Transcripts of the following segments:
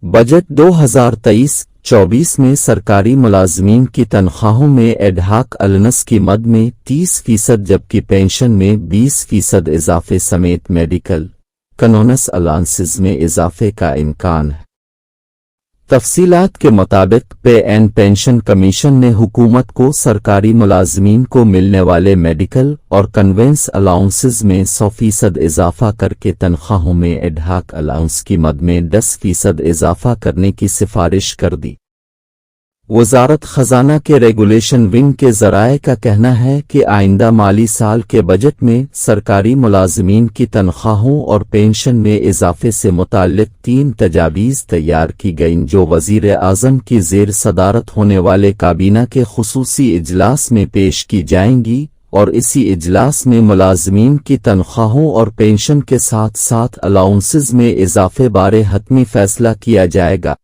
Budget 2023-24 में सरकारी मुलाजमीन की तनख्वाहों में एडहाक अलाउंस की मद में 30% जबकि पेंशन में 20% इजाफे समेत मेडिकल कनोनस अलाउंसेस में इजाफे का इम्कान है। तफसीलात के मुताबिक पे एंड पेंशन कमीशन ने हुकूमत को सरकारी मुलाजमीन को मिलने वाले मेडिकल और कन्वेंस अलाउंसेस में 100% इजाफा करके तनख्वाहों में एडहाक अलाउंस की मद में 10% इजाफा करने की सिफारिश कर दी। वजारत खजाना के रेगुलेशन विंग के ज़राए का कहना है कि आइंदा माली साल के बजट में सरकारी मुलाजमीन की तनख्वाहों और पेंशन में इजाफे से मुताल्लिक 3 तजावीज़ तैयार की गईं जो वज़ीर आज़म की ज़ेर सदारत होने वाले काबीना के खुसूसी इजलास में पेश की जाएंगी और इसी इजलास में मुलाजमीन की तनख्वाहों और पेंशन के साथ साथ अलाउंसेस में इजाफे बारे हतमी फैसला किया जाएगा।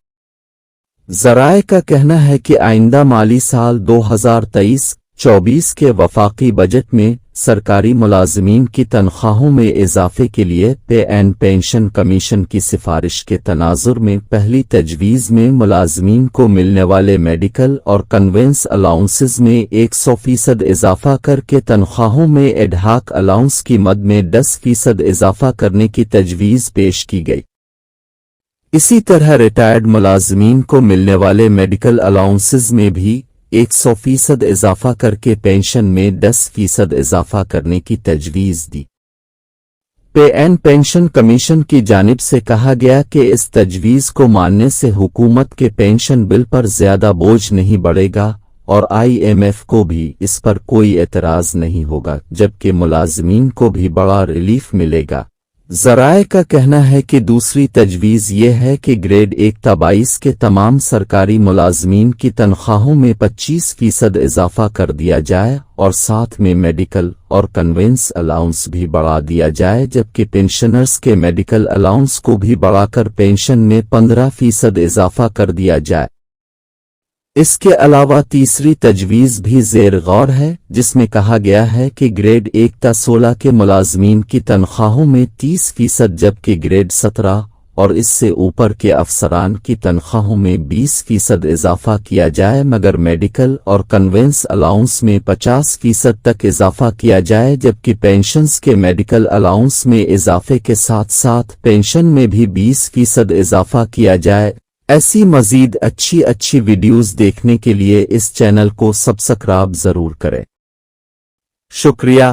ज़राए का कहना है कि आइंदा माली साल 2023-24 के वफाकी बजट में सरकारी मुलाजमीन की तनख्वाहों में इजाफे के लिए पे एंड पेंशन कमीशन की सिफारिश के तनाजुर में पहली तजवीज़ में मुलाजमीन को मिलने वाले मेडिकल और कन्वेंस अलाउंसेस में 100% इजाफा करके तनख्वाहों में एडहाक अलाउंस की मद में 10% इजाफा करने की तजवीज़ पेश की गई। इसी तरह रिटायर्ड मुलाजमीन को मिलने वाले मेडिकल अलाउंसेस में भी 100% इजाफा करके पेंशन में 10% इजाफा करने की तजवीज़ दी। पे एंड पेंशन कमीशन की जानिब से कहा गया कि इस तजवीज़ को मानने से हुकूमत के पेंशन बिल पर ज़्यादा बोझ नहीं बढ़ेगा और IMF को भी इस पर कोई एतराज़ नहीं होगा, जबकि मुलाजमीन को भी बड़ा रिलीफ मिलेगा। ज़राए का कहना है कि दूसरी तजवीज़ ये है कि ग्रेड 1 ta 22 के तमाम सरकारी मुलाजमीन की तनख्वाहों में 25% इजाफा कर दिया जाए और साथ में मेडिकल और कन्वेंस अलाउंस भी बढ़ा दिया जाए, जबकि पेंशनर्स के मेडिकल अलाउंस को भी बढ़ाकर पेंशन में 15% इजाफा कर दिया जाए। इसके अलावा तीसरी तजवीज़ भी ज़ेर गौर है जिसमें कहा गया है कि ग्रेड 1 ta 16 के मुलाजमीन की तनख्वाहों में 30% जबकि ग्रेड 17 और इससे ऊपर के अफसरान की तनख्वाहों में 20% इजाफा किया जाए, मगर मेडिकल और कन्वेंस अलाउंस में 50% तक इजाफा किया जाए, जबकि पेंशन्स के मेडिकल अलाउंस में इजाफे के साथ साथ पेंशन में भी 20% इजाफा किया जाए। ऐसी मज़ीद अच्छी वीडियोज़ देखने के लिए इस चैनल को सब्सक्राइब ज़रूर करें। शुक्रिया।